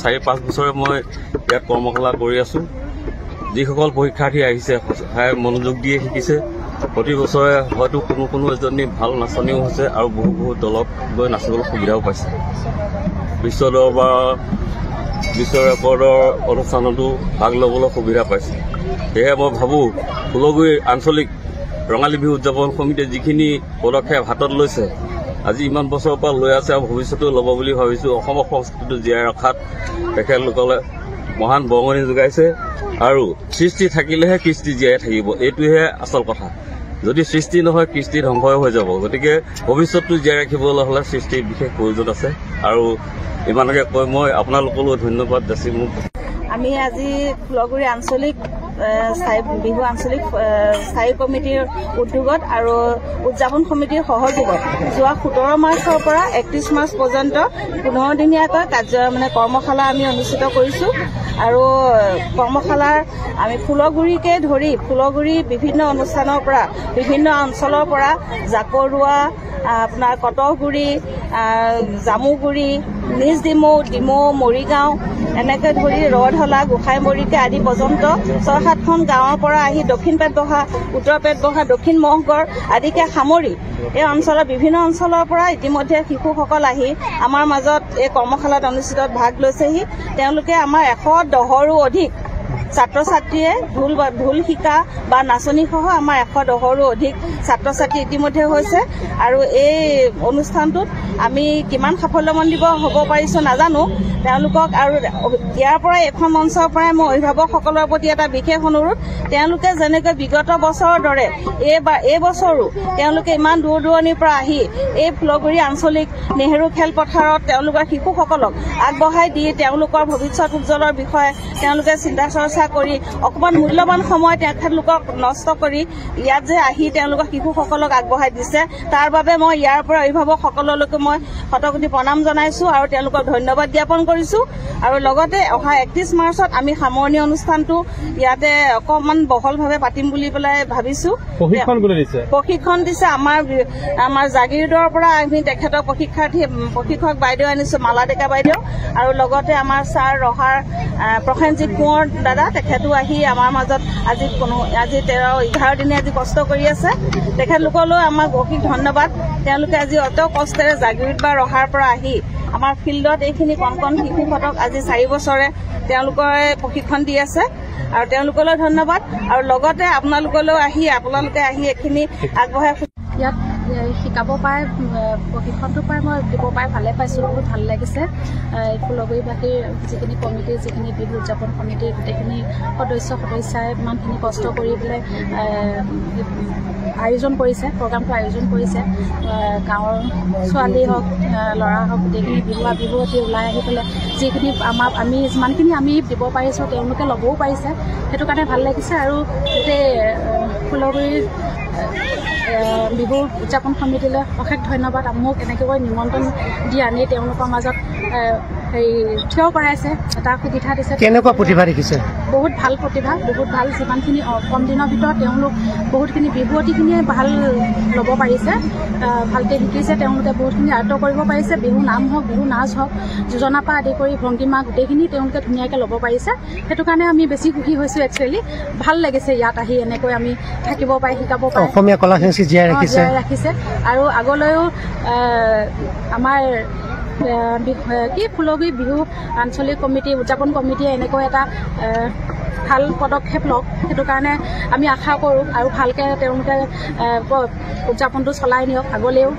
4-5 বছৰে মই ইয়াত কৰ্মশালা কৰি আছো। যিসকল পৰীক্ষাৰ্থী আহিছে মনোযোগ দিয়ে শিকিছে। প্ৰতি বছৰে হয়তো কোনো এজনী ভাল নাচনীও হৈছে আৰু বহু দলত গৈ নাচিবলৈ সুবিধাও পাইছে। বিশ্ব ৰেকৰ্ডৰ অনুষ্ঠানতো ভাগ ল'বলৈ সুবিধা পাইছে। সেয়ে মই ভাবোঁ ফুলগুৰিৰ আঞ্চলিক ৰঙালী বিহু উদযাপন সমিতিয়ে যিখিনি পদক্ষেপ হাতত লৈছে, আজি ইমান বছৰৰ পৰা লৈ আছে আৰু ভৱিষ্যতেও ল'ব বুলি ভাবিছোঁ। অসমৰ সংস্কৃতিটো জীয়াই ৰখাত তেখেতলোকলে মহান বৰঙণি যোগাইছে আৰু সৃষ্টি থাকিলেহে কৃষ্টি জীয়াই থাকিব। এইটোহে আচল কথা। যদি সৃষ্টি নহয় কৃষ্টি ধ্বংস হৈ যাব। গতিকে ভৱিষ্যতটো জীয়াই ৰাখিবলৈ হ'লে সৃষ্টিৰ বিশেষ প্ৰয়োজন আছে আৰু ইমানকে কৈ মই আপোনালোকলৈ ধন্যবাদ যাচি মোক। আমি আজি ফুলগুৰি আঞ্চলিক বিহু আঞ্চলিক স্থায়ী কমিটিৰ উদ্যোগত আৰু উদযাপন সমিতিৰ সহযোগত যোৱা 17 মাৰ্চৰ পৰা 31 মাৰ্চ পৰ্যন্ত 15 দিনীয়াকৈ কৰ্মশালা আমি অনুষ্ঠিত কৰিছোঁ। আৰু কৰ্মশালাৰ আমি ফুলগুৰিকে ধৰি ফুলগুৰিৰ বিভিন্ন অনুষ্ঠানৰ পৰা বিভিন্ন অঞ্চলৰ পৰা জাকৰুৱা, আপোনাৰ কটগুৰি, জামুগুৰি, নিজ ডিমৌ, মৰিগাঁও এনেকৈ ধৰি ৰধলা, গোসাইমৰিকে আদি পৰ্যন্ত 6-7খন গাঁৱৰ পৰা আহি দক্ষিণ পেটবহা, উত্তৰ পেটবহা, দক্ষিণ মহগড় আদিকে সামৰি এই অঞ্চলৰ বিভিন্ন অঞ্চলৰ পৰা ইতিমধ্যে শিশুসকল আহি আমাৰ মাজত এই কৰ্মশালাত অনুষ্ঠিত ভাগ লৈছেহি। তেওঁলোকে আমাৰ 110ৰো অধিক ছাত্ৰ ছাত্ৰীয়ে ঢোল শিকা বা নাচনী সহ আমাৰ 110ৰো অধিক ছাত্ৰ ছাত্ৰী ইতিমধ্যে হৈছে। আৰু এই অনুষ্ঠানটোত আমি কিমান সাফল্যমণ্ডিত হ'ব পাৰিছোঁ নাজানো। তেওঁলোকক আৰু ইয়াৰ পৰাই এখন মঞ্চৰ পৰাই মই অভিভাৱকসকলৰ প্ৰতি এটা বিশেষ অনুৰোধ, তেওঁলোকে যেনেকৈ বিগত বছৰৰ দৰে এই বছৰো তেওঁলোকে ইমান দূৰ দূৰণিৰ পৰা আহি এই ফুলগুৰি আঞ্চলিক নেহেৰু খেলপথাৰত তেওঁলোকৰ শিশুসকলক আগবঢ়াই দি তেওঁলোকৰ ভৱিষ্যত উজ্জ্বলৰ বিষয়ে তেওঁলোকে চিন্তা চৰ্চা কৰি অকণমান মূল্যৱান সময় তেখেতলোকক নষ্ট কৰি ইয়াত যে আহি তেওঁলোকৰ শিশুসকলক আগবঢ়াই দিছে, তাৰ বাবে মই ইয়াৰ পৰা অভিভাৱকসকললৈকে মই শতকোটি প্ৰণাম জনাইছোঁ আৰু তেওঁলোকক ধন্যবাদ জ্ঞাপন কৰিছোঁ। আৰু লগতে অহা 31 মাৰ্চত আমি সামৰণি অনুষ্ঠানটো ইয়াতে অকণমান বহলভাৱে পাতিম বুলি পেলাই ভাবিছোঁ। প্ৰশিক্ষণ দিছে আমাৰ জাগিৰোডৰ পৰা আমি তেখেতক প্ৰশিক্ষক বাইদেউ আনিছোঁ, মালা ডেকা বাইদেউ, আৰু লগতে আমাৰ ছাৰ ৰহাৰ প্ৰসেনজিৎ কোঁৱৰ দাদা, তেখেতো আহি আমাৰ মাজত আজি 13-11 দিনে আজি কষ্ট কৰি আছে। তেখেতলোকলৈ আমাৰ অশেষ ধন্যবাদ। তেওঁলোকে আজি অত কষ্টেৰে জাগিৰোড বা ৰহাৰ পৰা আহি আমাৰ ফিল্ডত এইখিনি কণ শিশুহঁতক আজি 4 বছৰে তেওঁলোকে প্ৰশিক্ষণ দি আছে আৰু তেওঁলোকলৈ ধন্যবাদ। আৰু লগতে আপোনালোকে আহি এইখিনি আগবঢ়াই ইয়াত শিকাব পাই প্ৰশিক্ষণটো পাই মই দিব পাই ভালে পাইছোঁ, বহুত ভাল লাগিছে। ফুলগুৰিবাসীৰ যিখিনি কমিটি, যিখিনি বিহু উদযাপন কমিটিৰ গোটেইখিনি সদস্যাই ইমানখিনি কষ্ট কৰি পেলাই আয়োজন কৰিছে, প্ৰগ্ৰামটো আয়োজন কৰিছে। গাঁৱৰ ছোৱালী হওক, ল'ৰা হওক, গোটেইখিনি বিহুৱতী ওলাই আহি পেলাই যিখিনি আমি যিমানখিনি আমি দিব পাৰিছোঁ তেওঁলোকে ল'বও পাৰিছে, সেইটো কাৰণে ভাল লাগিছে। আৰু গোটেই ফুলগুৰিৰ বিহু উদযাপন সমিতিলৈ অশেষ ধন্যবাদ। মোক এনেকৈ নিমন্ত্ৰণ দি আনি তেওঁলোকৰ মাজত থিয় কৰাইছে, এটা সুবিধা দিছে। কেনেকুৱা প্ৰতিভা দেখিছে? বহুত ভাল প্ৰতিভা, বহুত ভাল। যিমানখিনি কম দিনৰ ভিতৰত তেওঁলোক বহুতখিনি বিহুৱতীখিনিয়ে ভাল ল'ব পাৰিছে, ভালকৈ শিকিছে। তেওঁলোকে বহুতখিনি আয়ত্ব কৰিব পাৰিছে। বিহু নাম হওক, বিহু নাচ হওক, যোজনাৰ পৰা আদি কৰি ভংগীমা গোটেইখিনি তেওঁলোকে ধুনীয়াকৈ ল'ব পাৰিছে। সেইটো কাৰণে আমি বেছি সুখী হৈছোঁ। একচুৱেলি ভাল লাগিছে ইয়াত আহি এনেকৈ আমি থাকিব পাৰি, শিকাব পাৰি। অসমীয়া কলা সংস্কৃতি জীয়াই ৰাখিছে আৰু আগলৈও আমাৰ ফুলগুৰি বিহু আঞ্চলিক কমিটি, উদযাপন কমিটিয়ে এনেকৈ এটা ভাল পদক্ষেপ লওক। সেইটো কাৰণে আমি আশা কৰোঁ আৰু ভালকৈ তেওঁলোকে উদযাপনটো চলাই নিয়ক আগলৈও।